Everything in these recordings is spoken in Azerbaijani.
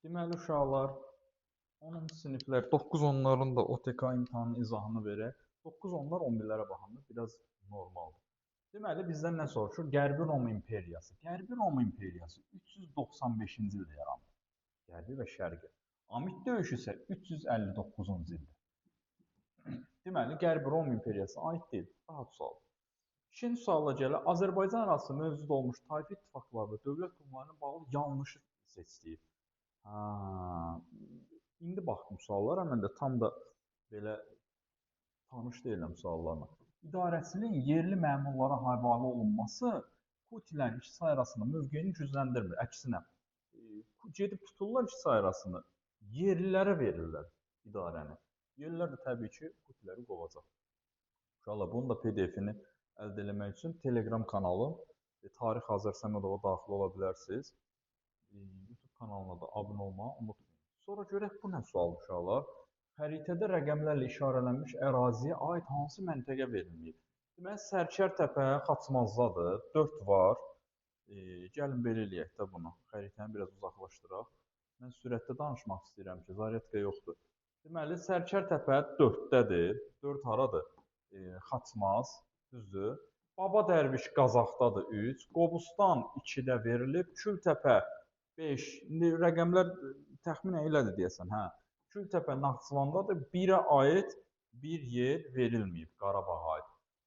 Deməli uşaqlar 10-cu siniflər 9-10-ların da OTK imtahanının izahını verək. 9-10-lar 11-lərə baxanda biraz normaldır. Deməli bizdən nə soruşur? Qərbi Roma imperiyası. Qərbi Roma imperiyası 395-ci ildə yarandı. Qərbi və Şərqi. Amit döyüşü isə 359-cu ildə. Deməli Qərbi Roma imperiyasına aid deyil. Rahat sual. İkinci suala gələ. Azərbaycan arasında mövcud olmuş tayfa ittifaqları və dövlət qurumlarına bağlı yanlışı seçdiyi. İndi baxdım suallara, mən də tam da belə tanış deyiləm suallarla. İdarəçiliyin yerli məmurlara havalə olunması Kutilərin iki say arasında mövqeyini gücləndirmir. Əksinə, gedib tuturlar iki say arasında, yerlilərə verirlər idarəni. Yerlilər də təbii ki, Kutiləri qovacaq. İnşallah bunun da PDF-ini əldə etmək üçün Telegram kanalım Tarix Azər Səmədova daxil ola bilərsiniz. YouTube kanalına da abunə olmağı unutmayın. Sonra görək bu nə sual uşaqlar? Xəritədə rəqəmlərlə işarələnmiş əraziyə aid hansı məntəqə verilməyib? Deməli, Sərkərtəpə Xaçmazdadır, 4 var. Gəlin belə eləyək də bunu. Xəritəni biraz uzaqlaşdıraq. Mən sürətdə danışmaq istəyirəm ki, zaryadka yoxdur. Deməli, Sərkərtəpə 4-dədir. 4 haradır? Xaçmaz, düzdür. Baba Dərviş Qazaxdadır 3. Qobustan 2-də verilib. Kültəpə 5. İndi rəqəmlər təxminən elədir deyəsən, hə. Kültəpə Naxçıvandadır. 1-ə aid bir yer verilməyib Qarabağa aid.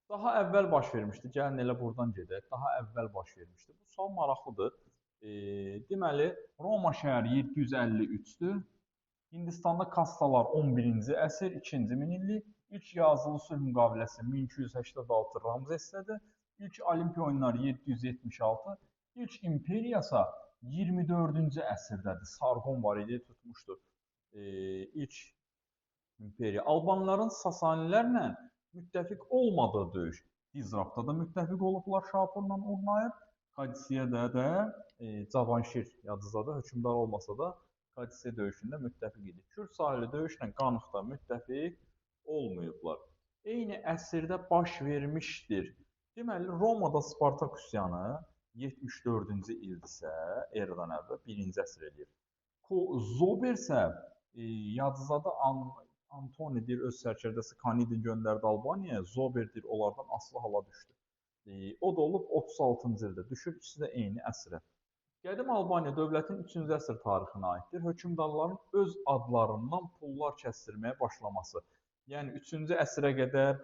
Daha əvvəl baş vermişdi. Gəlin elə buradan gedək. Daha əvvəl baş vermişdi. Bu sual maraqlıdır. Deməli, Roma şəhəri 753-dür. Hindistanda kassalar 11-ci əsr, 2-ci minillik. İlk yazılı sülh müqaviləsi 1286 Ramzesdədir. İlk Olimpiya oyunları 776. İlk imperiyasa 24-cü əsrdədir. Sargon var idi, tutmuşdu ilk imperiya. Albanların Sasanilərlə müttəfiq olmadığı döyüş. Dizraqda da müttəfiq olublar Şapurla Urnayır. Kadisiyədə də Cavanşir yadınızdadır, hökmdar olmasa da Kadisiyə döyüşündə müttəfiq idi. Kür sahili döyüşlə Qanıqda müttəfiq olmayıblar. Eyni əsrdə baş vermişdir. Deməli, Romada Spartak üsyanı 74-cü ildirsə, eradan əvvəl 1-ci əsr eləyir. Zober isə yadınızda Antoni deyir, öz sərkərdəsi Kanidin göndərdi Albaniyaya, Zober deyir, onlardan asılı hala düşdü. O da olub 36-cı ildə, düşür, ikisi də eyni əsrə. Qədim Albaniya dövlətin 3-cü əsr tarixinə aiddir. Hökmdarların öz adlarından pullar kəsdirməyə başlaması. Yəni 3-cü əsrə qədər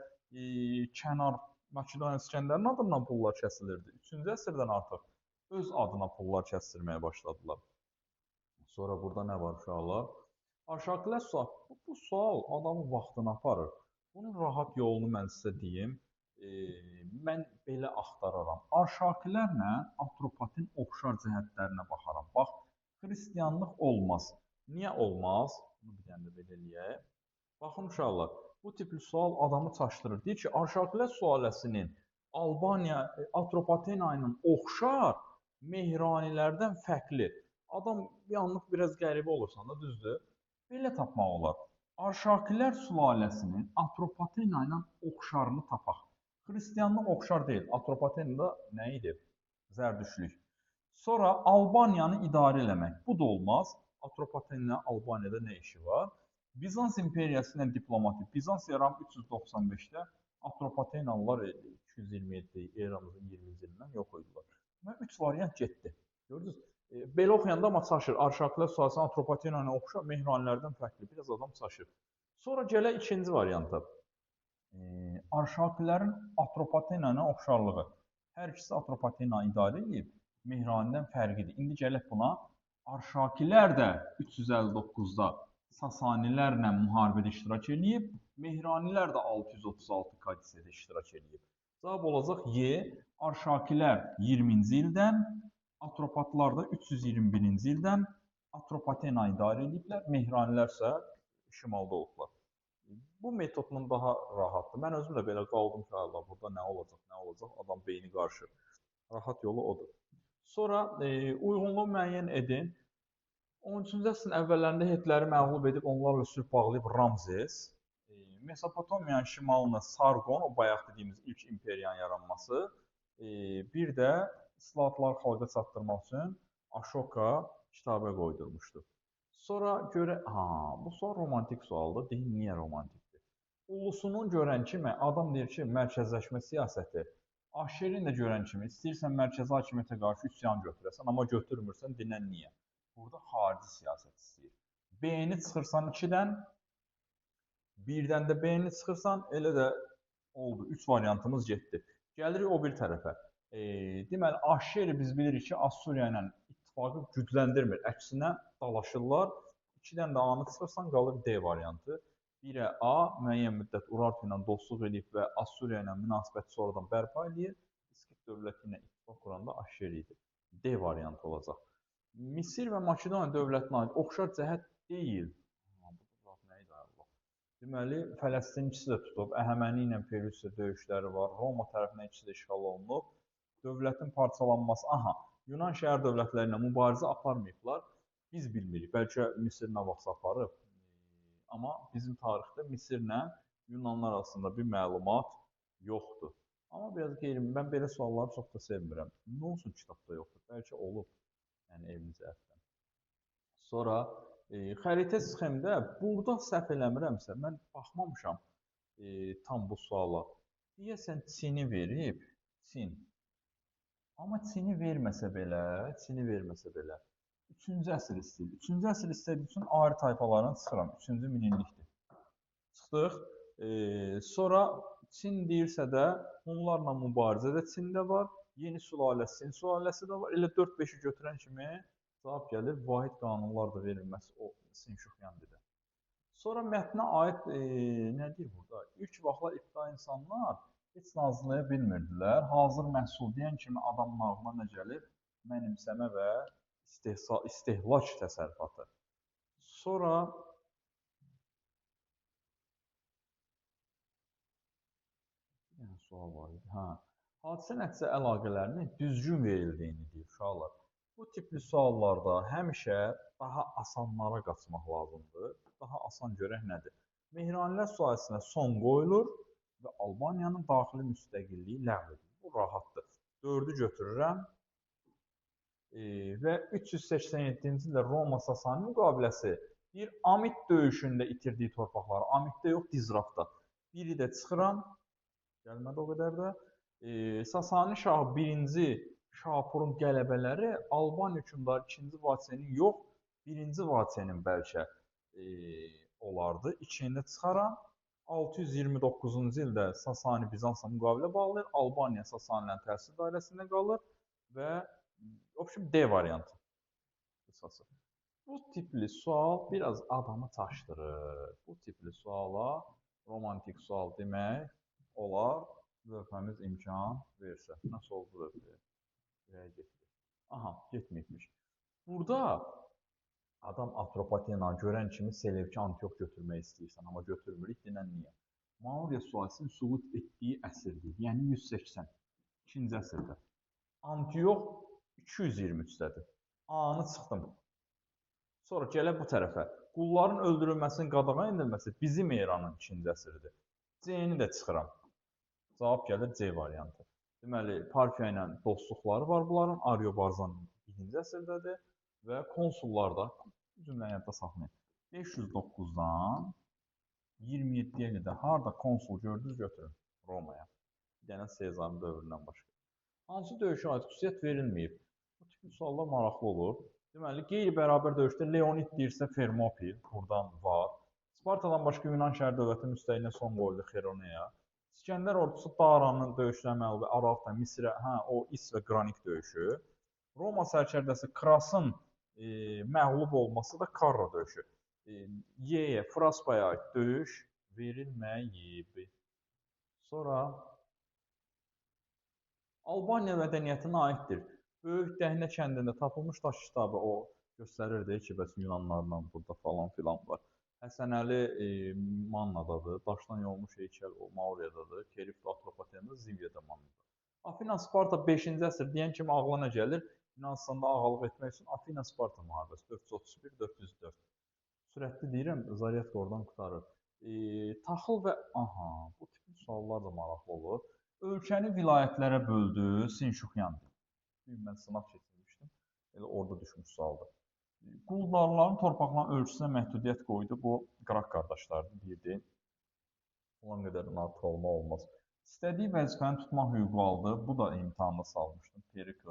kənar Makedoniya İskəndərin adından pullar kəsilirdi. 3-cü əsrdən artıq öz adına pullar kəsdirməyə başladılar. Sonra burada nə var uşaqlar? Arşakilər sual. Bu sual adamın vaxtını aparır. Bunun rahat yolunu mən sizə deyim. Mən belə axtararam. Arşakilərlə Atropatin oxşar cəhətlərinə baxaram. Bax, xristianlıq olmaz. Niyə olmaz? Bunu bir dənə də belə eləyək. Baxın uşaqlar, bu tipli sual adamı çaşdırır. Deyir ki, Arşakilər sülaləsinin Albaniya Atropatena ilə oxşar Mehranilərdən fərqli. Adam bir anlıq biraz qəribə olursan da, düzdür? Belə tapmaq olar. Arşakilər sülaləsinin Atropatena ilə oxşarını tapaq. Xristianlıq oxşar deyil. Atropatena da nə idi? Zərdüştlük. Sonra Albaniyanı idarə eləmək. Bu da olmaz. Atropatena Albaniyada nə işi var? Bizans imperiyası ilə diplomatik. Bizans yaranıb 395-də, Atropatenalılar 227 eramızın 20-ci ilindən yox idilər. 3 variant getdi. Gördünüz? Belə oxuyanda amma çaşır. Arşakilər sülaləsinin Atropatena ilə oxşar, Mehranilərdən fərqli. Biraz adam çaşır. Sonra gələk ikinci varianta. Arşakilərin Atropatena ilə oxşarlığı. Hər ikisi Atropatena idarə edib, Mehranidən fərqidir. İndi gələk buna. Arşakilər də 359-da Sasanilərlə müharibədə iştirak edib, Mehranilər də 636 Kadisiyədə iştirak edib. Cavab olacaq Y. Arşakilər 20-ci ildən, Atropatlar da 321-ci ildən Atropatena idarə ediblər, Mehranilər isə şimalda olublar. Bu metodla daha rahatdır. Mən özüm də belə qaldım ki, Allah, burada nə olacaq, adam beyni qarışır. Rahat yolu odur. Sonra uyğunluğu müəyyən edin. 13-cü əsrin əvvəllərində Hetləri məğlub edib, onlarla sülh bağlayıb Ramzes. Mesopotamiyanın şimalına Sargon, o bayaq dediyimiz ilk imperiyanın yaranması. Bir də islahatları xalqa çatdırmaq üçün Ashoka kitabə qoydurmuşdu. Sonra görə bu sual romantik sualdır. Deyin niyə romantikdir? Ulusunun görən kimi adam deyir ki, mərkəzləşmə siyasəti. Aşerin də görən kimi istəyirsən mərkəzi hakimiyyətə qarşı üsyan götürəsən, amma götürmürsən, dinən niyə? Burada xarici siyasət istəyir. B-ni çıxırsan 2-dən, birdən də B-ni çıxırsan, elə də oldu. 3 variantımız getdi. Gəlirik o bir tərəfə. Deməli, Aşeri biz bilirik ki, Assuriya ilə ittifaqı gücləndirmir. Əksinə dalaşırlar. 2-dən də A-nı çıxırsan, qalır D variantı. Birə A müəyyən müddət Urartu ilə dostluq edib və Assuriya ilə münasibəti sonradan bərpa edir. İskit dövləti ilə ittifaq quranda Aşeri idi. D variantı olacaq. Misir və Makedoniya dövlətinə aid oxşar cəhət deyil. Deməli, Fələstin ikisi də tutub, Əhəməni ilə Perüsiya döyüşləri var, Roma tərəfindən ikisi də işğal olunub. Dövlətin parçalanması, Yunan şəhər dövlətləri ilə mübarizə aparmayıblar. Biz bilmirik, bəlkə Misir nə vaxtsa aparıb. Amma bizim tarixdə Misirlə Yunanlar arasında bir məlumat yoxdur. Amma biraz mən belə sualları çox da sevmirəm. Nə olsun kitabda yoxdur? Bəlkə olub, yəni elmi cəhətdən. Sonra xəritə sxemdə burada səhv eləmirəmsə, mən baxmamışam tam bu suala. Deyəsən Çini verib, Çin. Amma Çini verməsə belə, 3-cü əsr istəyir. 3-cü əsr istədiyi üçün ayrı tayfalardan çıxıram. 3-cü minillikdir. Çıxdıq. Sonra Çin deyirsə də, onlarla mübarizə də Çində var. Yeni sülaləsi, Çin sülaləsi də var. Elə 4-5-i götürən kimi cavab gəlir. Vahid qanunlar da verilməsi o Sinşuxyandidir. Sonra mətnə aid nə deyir burada? İlk vaxtlar ibtidai insanlar heç nazlaya bilmirdilər. Hazır məhsul deyən kimi adamın ağlına nə gəlir? Mənimsəmə və istehlak təsərrüfatı. Sonra yəni sual var idi. Hadisə nəticə əlaqələrinin düzgün verildiğini deyir uşaqlar. Bu tipli suallarda həmişə daha asanlara qaçmaq lazımdır. Daha asan görək nədir? Mehranilər sahəsinə son qoyulur və Albaniyanın daxili müstəqilliyi ləğv edilir. Bu rahatdır. 4-ü götürürəm və 387-ci ildə Roma-Sasani müqaviləsi bir Amit döyüşündə itirdiyi torpaqları, Amitdə yox, Dizrafda. Biri də çıxıram, gəlmədi o qədər də. Sasani şahı 1-ci Şapurun qələbələri Albaniya hökmdarı 2-ci Vaçenin yox, 1-ci Vaçenin bəlkə olardı. 2-ni də çıxaram. 629-cu ildə Sasani Bizansla müqavilə bağlayır. Albaniya Sasanilərin təsir dairəsində qalır və D variantı. Bu tipli sual biraz adamı çaşdırır. Bu tipli suala romantik sual demək olar. Lövhəmiz imkan versə. Nasıl oldu lövhəyə? Getməyibmiş. Burada adam Atropatena görən kimi Selevki Antiox götürmək istəyirsən, amma götürmürük. Dinən niyə? Mauriya sülaləsinin süqut etdiyi əsrdir. Yəni 180. 2-ci əsrdə. Antiox 223-dədir. A-nı çıxdım. Sonra gələ bu tərəfə. Qulların öldürülməsinin qadağan edilməsi bizim eranın 2-ci əsridir. C-ni də çıxıram. Cavab gəlir C variantı. Deməli, Parfiya ilə dostluqları var bunların. Ariobarzan 1-ci əsrdədir və konsullar da cümləni yadda saxlayın. 509-dan 27-yə qədər harda konsul gördünüz götürün Romaya. Bir dənə Sezarın dövründən başqa. Hansı döyüşə aid xüsusiyyət verilməyib? Bu tipli suallar maraqlı olur. Deməli, qeyri-bərabər döyüşdə Leonid deyirsə Fermopil, buradan var. Spartadan başqa Yunan şəhər dövləti müstəqiliyinə son qoyuldu Xeronea. İskəndər ordusu Daranın döyüşünə məğlub Araltda Misrə, o İs və Qranik döyüşü. Roma sərkərdəsi Krasın məğlub olması da Karra döyüşü. Y-yə, Fraspaya aid döyüş verilməyib. Sonra Albaniya mədəniyyətinə aiddir. Böyük Dəhnə kəndində tapılmış daş kitabı o göstərirdi ki, bəs Yunanlarla burada falan filan var. Həsənəli Mannadadır, daşdan yolmuş heykəl o Mauriyadadır, Kerifli Atropatenada, Ziviyada Mannada. Afina Sparta 5-ci əsr deyən kimi ağla nə gəlir? Yunanıstanda ağalıq etmək üçün Afina Sparta müharibəsi 431-404. Sürətli deyirəm, Zaryatka oradan qurtarır. Taxıl və bu tipli suallar da maraqlı olur. Ölkəni vilayətlərə böldü Sinşuxyandı. Mən sınaq keçirmişdim. Elə orada düşmüş sualdır. Quldarların torpaqların ölçüsünə məhdudiyyət qoydu. Bu qıraq qardaşlardır, bildi. Olan qədər artıq olmaz. İstədiyi vəzifəni tutmaq hüququ aldı. Bu da imtahanda salmışdım. Perikl.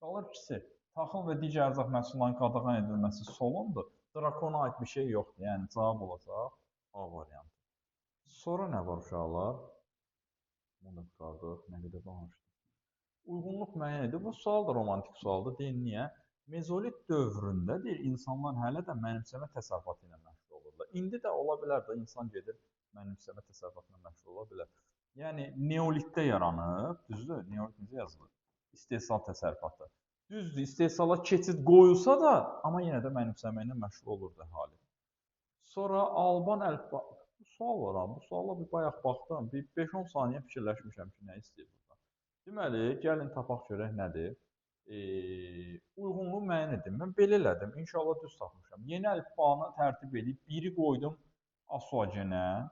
Qalır ikisi. Taxıl və digər ərzaq məhsullarının qadağan edilməsi solundur. Drakona aid bir şey yoxdur. Yəni cavab olacaq A variantı. Sonra nə var uşaqlar? Bunu da qaldıq. Nə qədər danışdıq. Uyğunluq müəyyən edir. Bu sual da romantik sualdır. Deyin niyə? Mezolit dövründə deyir, insanlar hələ də mənimsəmə təsərrüfatı ilə məşğul olurlar. İndi də ola bilər də insan gedir mənimsəmə təsərrüfatına məşğul ola bilər. Yəni neolitdə yaranıb, düzdür? Neolit necə yazılır? İstehsal təsərrüfatı. Düzdür, istehsala keçid qoyulsa da, amma yenə də mənimsəmə ilə məşğul olurdu əhali. Sonra Alban əlifba. Bu sual var ha. Bu suala bir bayaq baxdım. Bir 5-10 saniyə fikirləşmişəm ki, nə istəyir burada. Deməli, gəlin tapaq görək nədir. Uyğunluğu müəyyən edin. Mən belə elədim. İnşallah düz tapmışam. Yeni əlifbanı tərtib edib 1-i qoydum Asuagenə.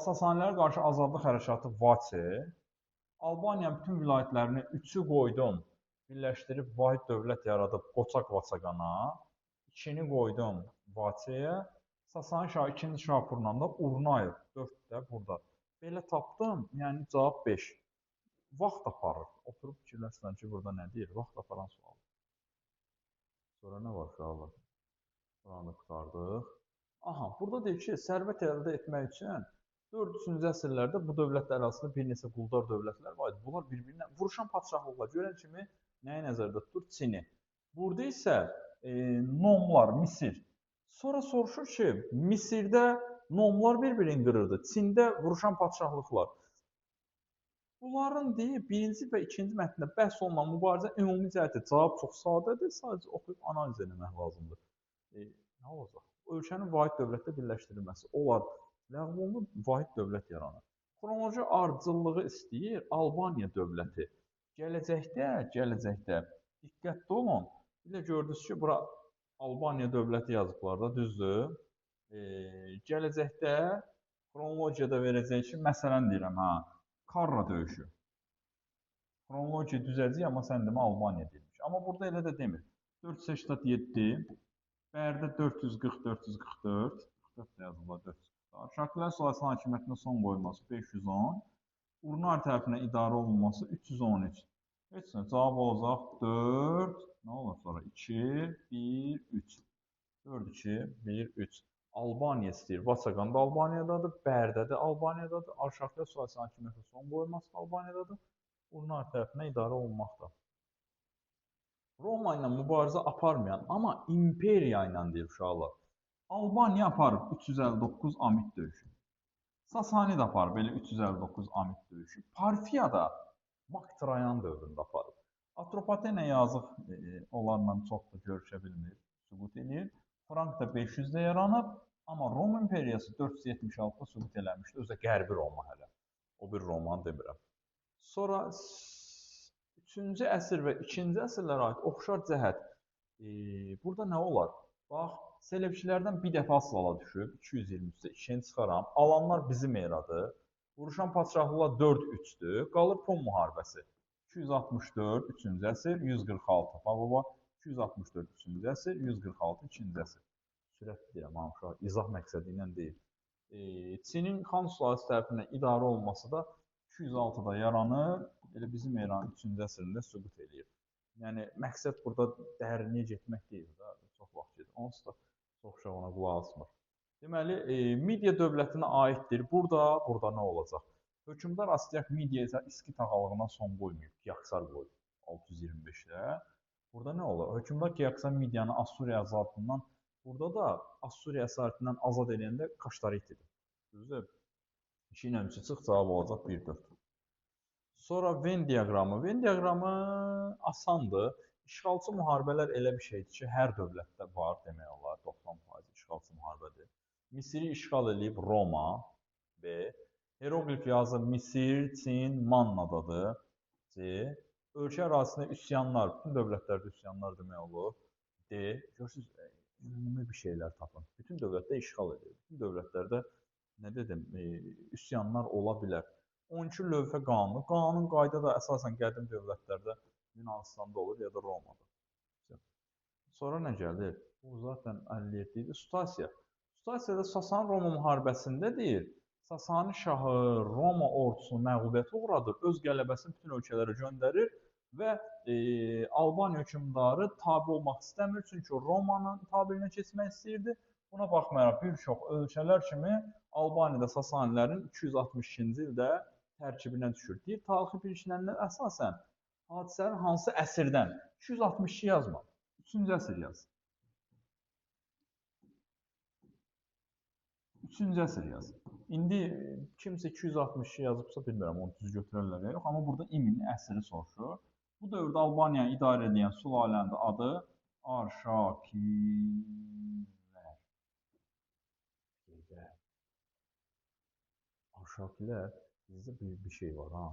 Sasanilərə qarşı azadlıq hərəkatı Vaçe. Albaniyanın bütün vilayətlərini 3-ü qoydum. Birləşdirib vahid dövlət yaradıb Qoçaq Vaçaqana. 2-ni qoydum Vaçeyə. Sasani şahı 2-ci Şapurla da Urnayev. 4 də burada. Belə tapdım. Yəni cavab 5. Vaxt aparır. Oturub fikirləşsən ki, burada nə deyir? Vaxt aparan sual. Sonra nə var uşaqlar? Buranı qurtardıq. Aha, burada deyir ki, sərvət əldə etmək üçün 4-3-cü əsrlərdə bu dövlətlər arasında bir neçə quldar dövlətlər var idi. Bunlar bir-birinə vuruşan padşahlıqlar. Görən kimi nəyi nəzərdə tutur? Çini. Burada isə nomlar, Misir. Sonra soruşur ki, Misirdə nomlar bir-birini qırırdı. Çində vuruşan padşahlıqlar. Bunların deyir, birinci və ikinci mətndə bəhs olunan mübarizə ümumi cəhətdə cavab çox sadədir, sadəcə oxuyub analiz etmək lazımdır. Nə olacaq? Ölkənin vahid dövlətdə birləşdirilməsi olar, ləğv olunur, vahid dövlət yaranır. Xronoloji ardıcıllığı istəyir Albaniya dövləti. Gələcəkdə diqqətli olun. Bir də gördünüz ki, bura Albaniya dövləti yazıblar da, düzdür? Gələcəkdə xronologiyada verəcək ki, məsələn deyirəm, ha. Karra döyüşü. Xronologiya düzəcək, amma sən demə Albaniya deyilmiş. Amma burada elə də demir. 487, Bərdə 440-444, 44 yazılır 444. Şakirlər Sulaysının hakimiyyətinə son qoyulması 510, Urnar tərəfindən idarə olunması 313. Heç nə, cavab olacaq 4, nə olur sonra? 2, 1, 3. 4, 2, 1, 3. Albaniya istəyir. Vaçaqan da Albaniyadadır, Bərdə də Albaniyadadır, Arşaklı Sulaysının hakimiyyətinə son qoyulması da Albaniyadadır, Urnar tərəfindən idarə olunmaqda. Roma ilə mübarizə aparmayan, amma imperiya ilə deyir uşaqlar. Albaniya aparıb 359 Amit döyüşü. Sasani də aparıb belə 359 Amit döyüşü. Parfiya da Mak-Trayan dövründə aparıb. Atropatena yazıq onlarla çox da görüşə bilmir, sübut edir. Frank da 500-də yaranıb, amma Roma imperiyası 476-da sübut eləmişdi. Özü də Qərbi Roma hələ. O bir Romanı demirəm. Sonra 3-cü əsr və 2-ci əsrlərə aid oxşar cəhət. Burada nə olar? Bax, Selevkilərdən bir dəfə Aslala düşüb, 223-də 2-ni çıxaram. Alanlar bizim eradır. Vuruşan padşahlıqlar 4-3-dür. Qalır Pun müharibəsi. 264, 3-cü əsr, 146. Baba, 264, 3-cü əsr, 146, 2-ci əsr. Sürətli deyirəm, uşaq, izah məqsədi ilə deyil. Çinin xan sülaləsi tərəfindən idarə olunması da 206-da yaranır, elə bizim eranın 3-cü əsrində sübut edir. Yəni, məqsəd burada dərinliyə getmək deyil, çox vaxt gedir. Onsuz da çox uşaq ona qulaq asmır. Deməli, Midiya dövlətinə aiddir. Burada nə olacaq? Hökmdar Astiaq Midiyaya İskit ağalığına son qoymayıb, Kiaksar qoyub 625-də. Burada nə olur? Hökmdar Kiaksar Midiyanı Assuriya azadlığından, burada da Assuriya əsarətindən azad edəndə Kaştaritidir. Düzdür? İşin öncü çıx, cavab olacaq 1-4. Sonra Venn diaqramı. Venn diaqramı asandır. İşğalçı müharibələr elə bir şeydir ki, hər dövlətdə var demək olar. 90% işğalçı müharibədir. Misiri işğal edib Roma. B. Heroqlif yazır Misir, Çin, Mannadadır. C. Ölkə ərazisində üsyanlar, bütün dövlətlərdə üsyanlar demək olur. D. Görürsünüz, ümumi bir şeylər tapın. Bütün dövlətdə işğal edir. Bütün dövlətlərdə nə dedim, üsyanlar ola bilər. 12 lövhə qanunu. Qanun qayda da əsasən qədim dövlətlərdə Yunanistanda olur ya da Romada. Sonra nə gəlir? Bu zaten 57 idi. Stasiya. Stasiyada Sasani-Roma müharibəsində deyir, Sasani şahı Roma ordusunu məğlubiyyətə uğradır, öz qələbəsini bütün ölkələrə göndərir və Albaniya hökmdarı tabe olmaq istəmir, çünki Romanın tabeliyinə keçmək istəyirdi. Buna baxmayaraq bir çox ölkələr kimi Albaniyada Sasanilərin 262-ci ildə tərkibinə düşür. Deyir, tarixi bilginlərə əsasən hadisələrin hansı əsrdən? 262 yazma. 3-cü əsr yaz. 3-cü əsr yaz. İndi kimsə 262 yazıbsa bilmirəm, onu düz götürərlər ya yox, amma burada İmin əsri soruşur. Bu dövrdə Albaniyanı idarə edən sülalənin adı Arşakilər. Arşakilər, bizdə bir şey var ha.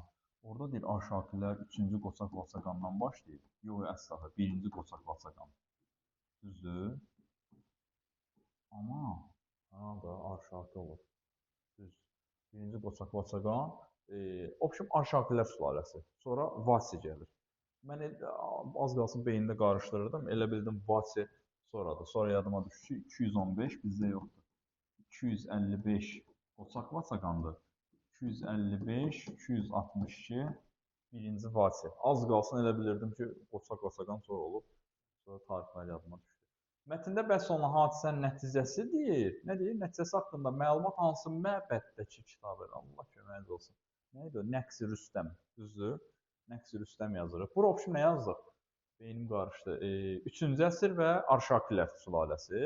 Orada deyir Arşakilər 3-cü Qoçaq Vaçaqandan başlayır. Yox, əsla 1-ci Qoçaq Vaçaqan. Düzdür? Amma da Arşaki olur. Düz. 1-ci Qoçaq Vaçaqan. Obşim Arşakilər sülaləsi. Sonra Vasi gəlir. Mən az qalsın beynində qarışdırırdım. Elə bildim Vasi sonradır. Sonra yadıma düşdü ki, 215 bizdə yoxdur. 255 Qoçaq Vaçaqandır. 255, 262 birinci Vasi. Az qalsın elə bilirdim ki, Qoçaq Vaçaqan sonra olub. Sonra tarixlər yadıma düşdü. Mətndə bəhs olunan hadisənin nəticəsi deyir. Nə deyir? Nəticəsi haqqında məlumat hansı məbəddəki kitabədə? Allah köməyiniz olsun. Nə idi o? Nəqs-i Rüstəm. Düzdür? Nəqs-i Rüstəm yazırıq. Bura obşim nə yazdıq? Beynim qarışdı. 3-cü əsr və Arşakilər sülaləsi.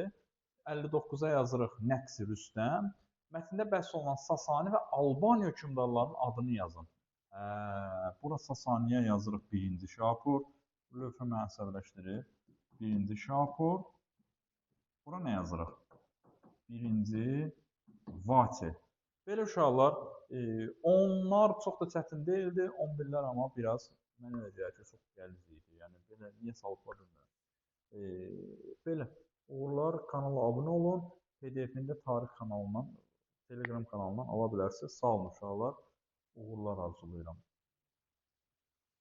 59-a yazırıq Nəqs-i Rüstəm. Mətndə bəhs olunan Sasani və Albaniya hökmdarlarının adını yazın. Bura Sasaniyə yazırıq 1-ci Şapur. Lövhə mənə əsəbləşdirir. 1-ci Şapur. Bura nə yazırıq? 1-ci Vati. Belə uşaqlar, onlar çox da çətin deyildi. 11-lər amma biraz, mən elə deyək ki, çox qəliz idi. Yəni, belə niyə salıblar bilmirəm. Belə, uğurlar, kanala abunə olun. PDF-ində tarix kanalından, Telegram kanalından ala bilərsiniz. Sağ olun uşaqlar. Uğurlar arzulayıram.